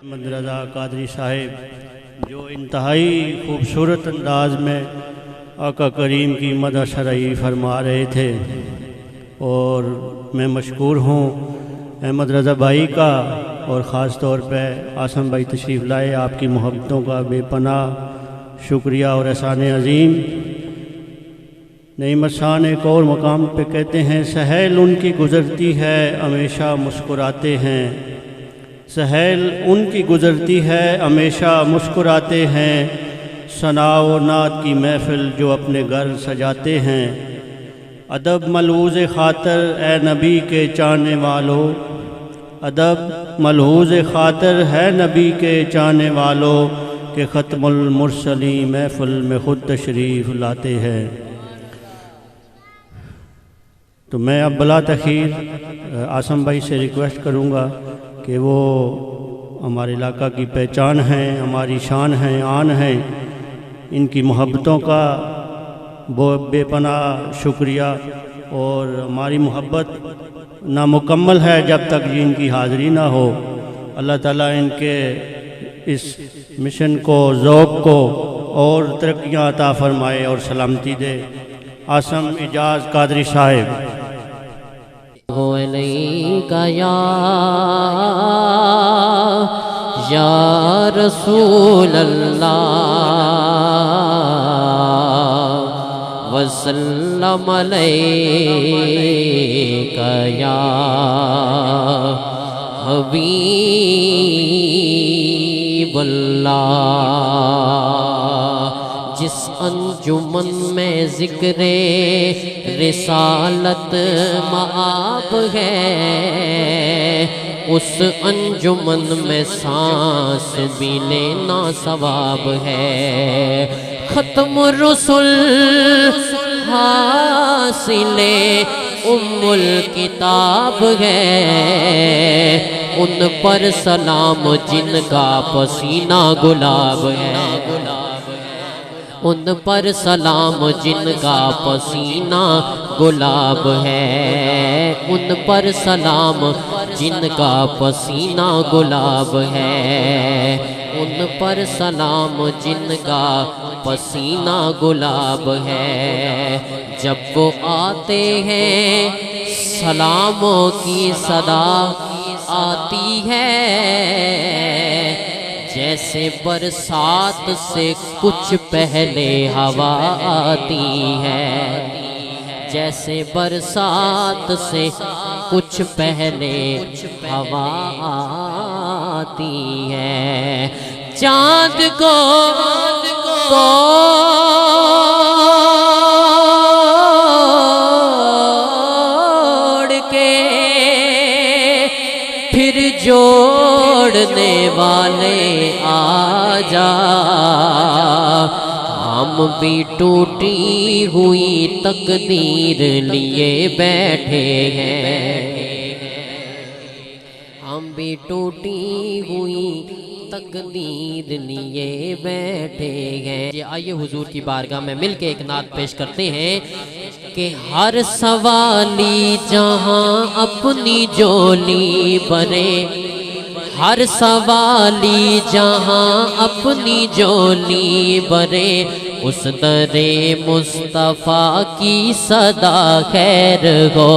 احمد رضا قادری صاحب جو انتہائی خوبصورت انداز میں آقا کریم کی مدح شرعی فرما رہے تھے، اور میں مشکور ہوں احمد رضا بھائی کا، اور خاص طور پہ عاصم بھائی تشریف لائے، آپ کی محبتوں کا بے پناہ شکریہ اور احسان عظیم۔ نعمت شان ایک اور مقام پہ کہتے ہیں، سہیل ان کی گزرتی ہے ہمیشہ مسکراتے ہیں، سہیل ان کی گزرتی ہے ہمیشہ مسکراتے ہیں، ثنا و نعت کی محفل جو اپنے گھر سجاتے ہیں، ادب ملحوظ خاطر اے نبی کے چاہنے والوں، ادب ملحوظ خاطر ہے نبی کے چاہنے والوں، کہ ختم المرسلین محفل میں خود تشریف لاتے ہیں۔ تو میں اب بلا تاخیر عاصم بھائی سے ریکویسٹ کروں گا کہ وہ ہمارے علاقہ کی پہچان ہیں، ہماری شان ہیں، آن ہیں، ان کی محبتوں کا بے پناہ شکریہ، اور ہماری محبت نامکمل ہے جب تک ان کی حاضری نہ ہو۔ اللہ تعالیٰ ان کے اس مشن کو، ذوق کو اور ترقیاں عطا فرمائے اور سلامتی دے۔ عاصم اعجاز قادری صاحب۔ علیک یا رسول اللہ وسلم علیک یا حبیب اللہ۔ جس انجمن میں ذکر رسالت مآب ہے، اس انجمن میں سانس بھی لینا ثواب ہے۔ ختم الرسل حاصل ام الکتاب ہے، ان پر سلام جن کا پسینہ گلاب ہے، ان پر سلام جن کا پسینہ گلاب ہے، ان پر سلام جن کا پسینہ گلاب ہے، ان پر سلام جن کا پسینہ گلاب ہے۔ جب وہ آتے ہیں سلاموں کی صدا آتی ہے، جیسے برسات سے کچھ پہلے ہوا آتی ہے، جیسے برسات سے کچھ پہلے ہوا آتی ہے۔ چاند کو توڑ کے پھر جوڑنے والے آ جا، ہم بھی ٹوٹی ہوئی تقدیر لیے بیٹھے ہیں، ہم بھی ٹوٹی ہوئی تقدیر لیے بیٹھے ہیں۔ آئیے حضور کی بارگاہ میں مل کے ایک نعت پیش کرتے ہیں کہ ہر سوالی جہاں اپنی جولی بھرے، ہر سوالی جہاں اپنی جولی بھرے، اس در مصطفیٰ کی صدا خیر ہو۔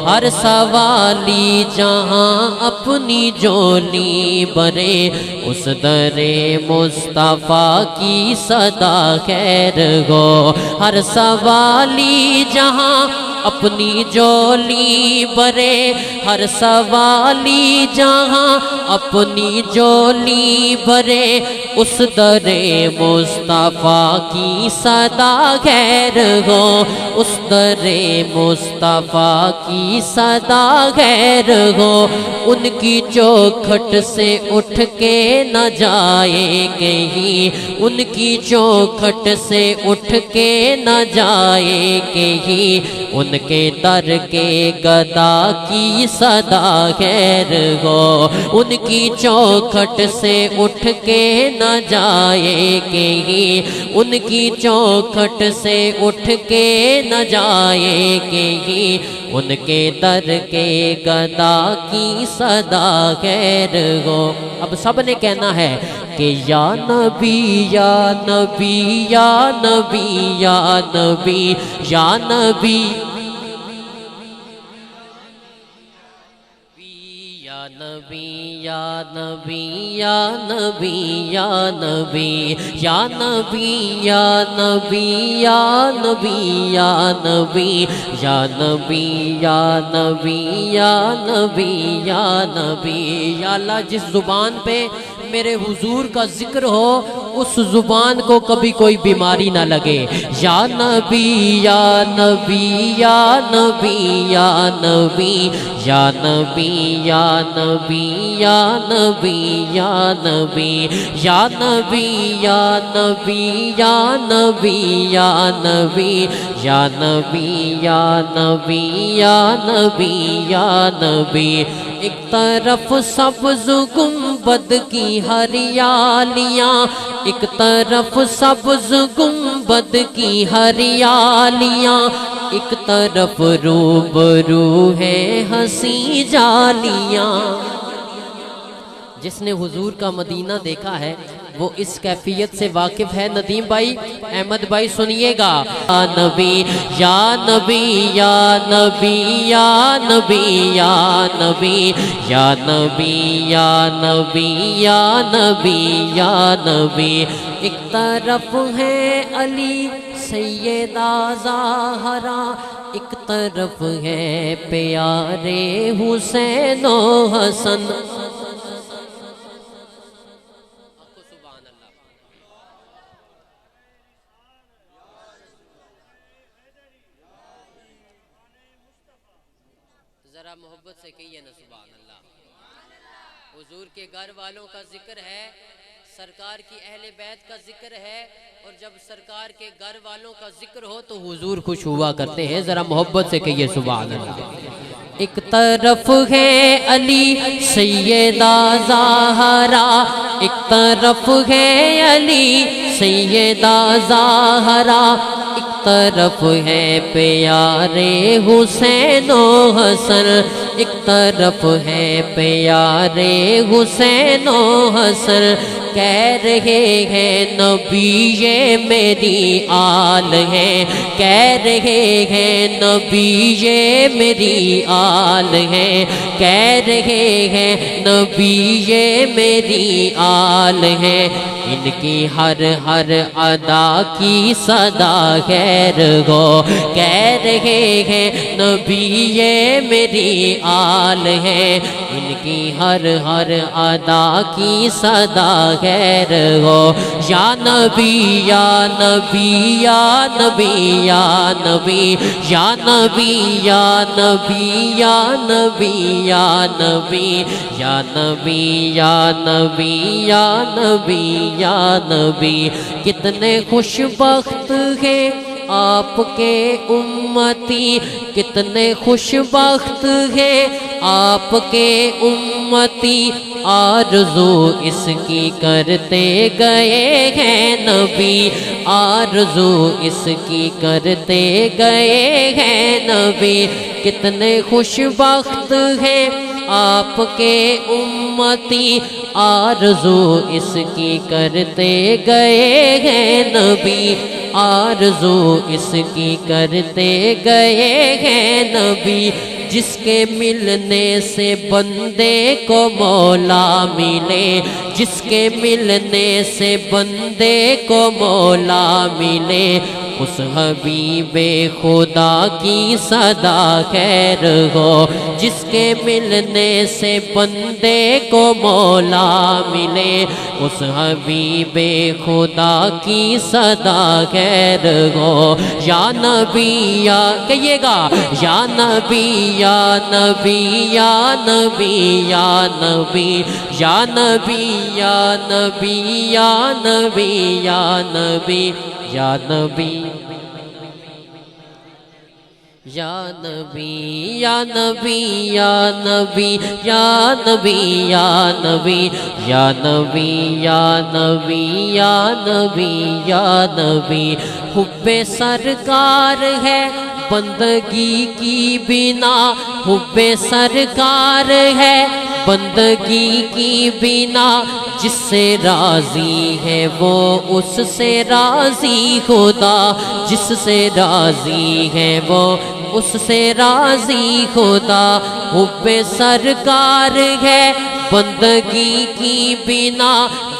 ہر سوالی جہاں اپنی جولی بھرے، اس در مصطفیٰ کی صدا خیر ہو۔ ہر سوالی جہاں اپنی جولی بھرے، ہر سوالی جہاں اپنی جولی بھرے، اس در مصطفیٰ کی صدا خیر ہو، اس در مصطفیٰ کی صدا خیر ہو۔ ان کی چوکھٹ سے اٹھ کے نہ جائے کہیں، ان کی چوکھٹ سے اٹھ کے نہ جائے کہیں، ان کے در کے گدا کی صدا خیر ہو، ان کی چوکھٹ سے اٹھ کے نہ جائے کہیں، ان کی چوکھٹ سے اٹھ کے نہ جائے کہیں، ان کے در کے گدا کی صدا خیر ہو۔ اب سب نے کہنا ہے کہ یا نبی یا نبی یا نبی یا نبی یا نبی یا نبی یا نبی یا نبی یا نبی یا نبی یا نبی یا نبی یا نبی یا نبی یا نبی یا نبی یا نبی، یا اللہ جس زبان پہ میرے حضور کا ذکر ہو اس زبان کو کبھی کوئی بیماری نہ لگے۔ یا نبی یا نبی یا نبی یا نبی یا نبی یا نبی یا نبی یا نبی یا نبی یا نبی یا نبی یا نبی یا نبی یا نبی یا نبی یا نبی، ایک طرف سبز گنبد کی ہریالیاں، ایک طرف سبز گنبد کی ہریالیاں، ایک طرف روبرو ہے ہنسی جالیاں۔ جس نے حضور کا مدینہ دیکھا ہے وہ اس کیفیت سے واقف ہے۔ ندیم بھائی، احمد بھائی سنیے گا، یا نبی یا نبی یا نبی یا نبی یا نبی یا نبی یا نبی یا نبی یا نبی، ایک طرف ہے علی سیدہ زہرا، ایک طرف ہے پیارے حسین و حسن۔ ذرا محبت سے کہیے نا سبحان اللہ۔ حضور کے گھر والوں کا ذکر ہے، سرکار کی اہل بیت کا ذکر ہے، اور جب سرکار کے گھر والوں کا ذکر ہو تو حضور خوش ہوا کرتے ہیں۔ ذرا محبت سے کہیے سبحان اللہ۔ ایک طرف ہے علی سیدہ زہرا، ایک طرف ہے علی سیدہ زہرا، ایک طرف ہے پیارے حسین و حسن، ایک طرف ہے پیارے حسین و حسن، کہہ رہے ہیں نبی یہ میری آل ہے، کہہ رہے ہیں نبی یہ میری آل ہے، کہہ رہے ہیں نبی یہ میری آل ہے، ان کی ہر ہر ادا کی صدا خیر ہو، کہہ رہے ہیں نبی یہ میری آل ہے، ان کی ہر ہر ادا کی صدا خیر ہو۔ یا نبی یا نبی یا نبی یا نبی یا نبی یا نبی یا نبی یا نبی یا نبی یا نبی یا نبی یا نبی، کتنے خوش بخت ہیں آپ کے امتی، کتنے خوش بخت ہیں آپ کے امتی، آرزو اس کی کرتے گئے ہیں نبی، آرزو اس کی کرتے گئے ہیں نبی، کتنے خوش بخت ہیں آپ کے امتی، آرزو اس کی کرتے گئے ہیں نبی، آرزو اس کی کرتے گئے ہیں نبی، جس کے ملنے سے بندے کو مولا ملے، جس کے ملنے سے بندے کو مولا ملے، اس حبیب خدا کی صدا خیر ہو، جس کے ملنے سے بندے کو مولا ملے، اس حبیب خدا کی صدا خیر ہو۔ یا نبی یا کہیے گا، یا نبی یا نبی یا نبی یا نبی یا نبی یا نبی یا نبی یا نبی یا نبی یا نبی یا نبی یا نبی یا نبی یا نبی یا نبی یا نبی یا نبی یا نبی حب سرکار ہے بندگی کی بنا، حب سرکار ہے بندگی کی بنا، جس سے راضی ہے وہ اس سے راضی خدا، جس سے راضی ہے وہ اس سے راضی خدا، حب سرکار ہے بندگی کی بنا،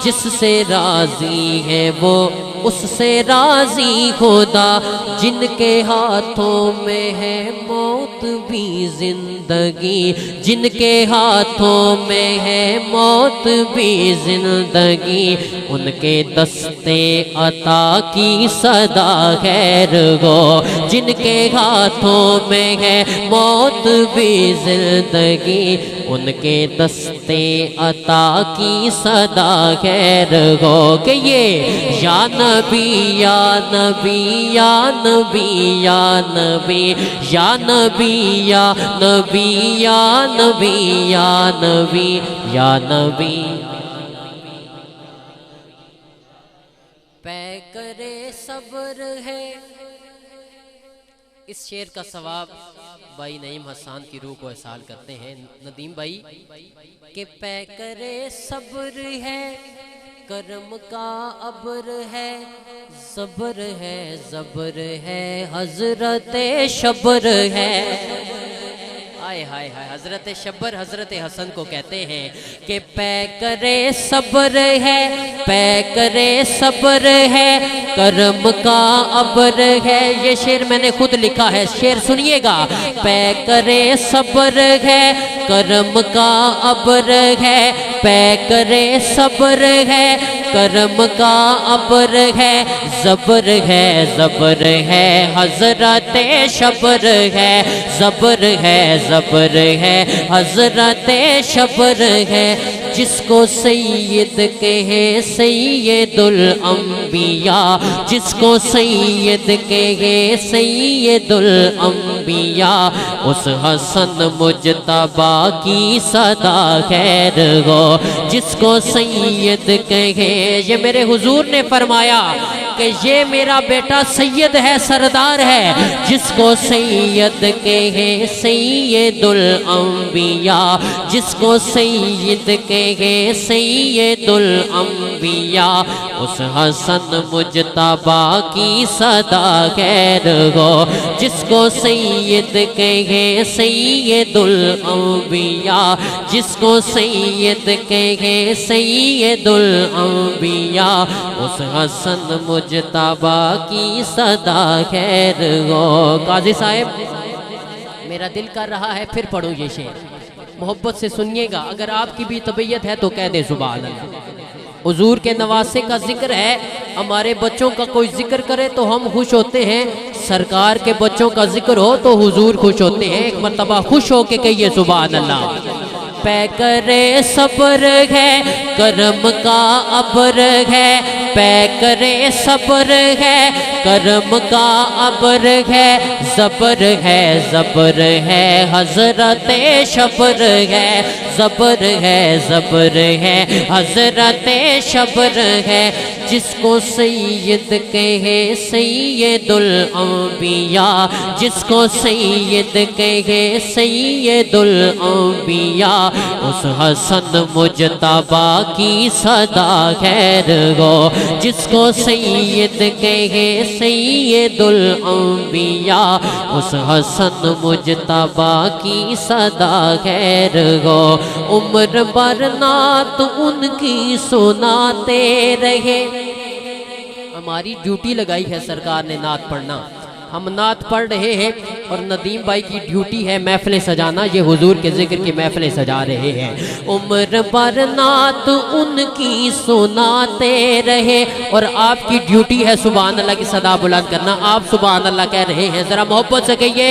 جس سے راضی ہے وہ اس سے راضی خدا، جن کے ہاتھوں میں ہے موت بھی زندگی، جن کے ہاتھوں میں ہے موت بھی زندگی، ان کے دستے عطا کی صدا خیر گو، جن کے ہاتھوں میں ہے موت بھی زندگی، ان کے دستے عطا کی صدا خیر گو، کہ یہ یا نبی یا نبی یا نبی یا نبی یا نبی یا نبی یا نبی یا نبی یا نبی، پے کرے صبر ہے۔ اس شعر کا ثواب بھائی نعیم حسان کی روح کو احسال کرتے ہیں ندیم بھائی، کہ پے کرے صبر ہے کرم کا ابر ہے، صبر ہے زبر ہے حضرت شبر ہے، ہائے ہائے ہائے، حضرت شبر حضرت حسن کو کہتے ہیں کہ پے کرے صبر ہے، پے کرے صبر ہے کرم کا ابر ہے، یہ شعر میں نے خود لکھا ہے، شعر سنیے گا، پے کرے صبر ہے کرم کا ابر ہے، پے کرے صبر ہے کرم کا ابر ہے، زبر ہے زبر ہے حضرت شبر ہے، زبر ہے زبر ہے حضرت شبر ہے، جس کو سید کہے سید الانبیاء، جس کو سید کہے سید الانبیاء، اس حسن مجتبی کی صدا خیر گو، جس کو سید کہے، یہ میرے حضور نے فرمایا کہ یہ میرا بیٹا سید ہے سردار ہے، جس کو سید کہے سید الانبیاء، جس کو سید کہے سید الانبیاء، اس حسن مجتبی کی صدا خیر گو، جس کو سید کہے سید الانبیاء، جس کو سید کہے سید الانبیاء، اس حسن مجتبی کی صدا خیر گو۔ قاضی صاحب میرا دل کر رہا ہے پھر پڑھو یہ شعر، محبت سے سنیے گا، اگر آپ کی بھی طبیعت ہے تو کہہ دے سبحان اللہ۔ حضور کے نواسے کا ذکر ہے، ہمارے بچوں کا کوئی ذکر کرے تو ہم خوش ہوتے ہیں، سرکار کے بچوں کا ذکر ہو تو حضور خوش ہوتے ہیں، ایک مرتبہ خوش ہو کے کہیے سبحان اللہ۔ پے کرے صبر ہے کرم کا ابر ہے، پے کرے صبر ہے کرم کا ابر ہے، زبر ہے زبر ہے حضرت شبر ہے، زبر ہے زبر ہے حضرت شبر ہے، جس کو سید کہے سید الانبیاء، جس کو سید کہے سید الانبیاء، اس حسن مجتبی کی صدا خیر گو، جس کو سید کہے سید الانبیاء، اس حسن مجتبی کی صدا خیر گو، عمر بھر نعت ان کی سناتے رہے۔ ہماری ڈیوٹی لگائی ہے سرکار نے نعت پڑھنا، ہم نعت پڑھ رہے ہیں، اور ندیم بھائی کی ڈیوٹی ہے محفلیں سجانا، یہ حضور کے ذکر کی محفلیں سجا رہے ہیں۔ عمر بھر نعت ان کی سناتے رہے، اور آپ کی ڈیوٹی ہے سبحان اللہ کی صدا بلند کرنا، آپ سبحان اللہ کہہ رہے ہیں، ذرا محبت سے کہیے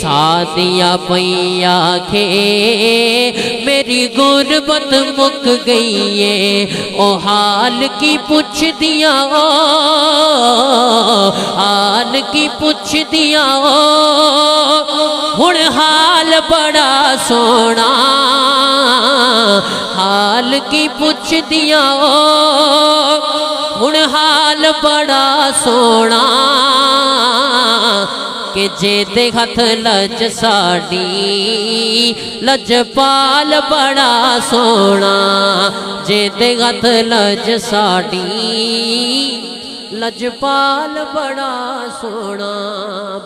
سادیا پیا کے میری غربت مک گئی ہے او حال کی پوچھ دیا حال کی پوچھ دیا ہن حال بڑا سونا حال کی پوچھ دیا ہن حال بڑا سونا کہ جے دے ہتھ لج ساڈی لجپال بڑا سونا جے دے ہتھ لج ساڈی لجپال بڑا سونا۔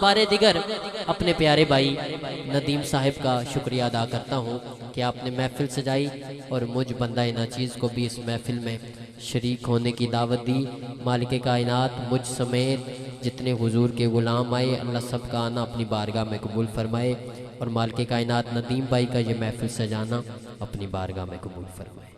بارے دیگر اپنے پیارے بھائی ندیم صاحب کا شکریہ ادا کرتا ہوں کہ آپ نے محفل سجائی اور مجھ بندہ ناچیز کو بھی اس محفل میں شریک ہونے کی دعوت دی۔ مالک کائنات مجھ سمیت جتنے حضور کے غلام آئے اللہ سب کا آنا اپنی بارگاہ میں قبول فرمائے، اور مالک کائنات ندیم بھائی کا یہ محفل سجانا اپنی بارگاہ میں قبول فرمائے۔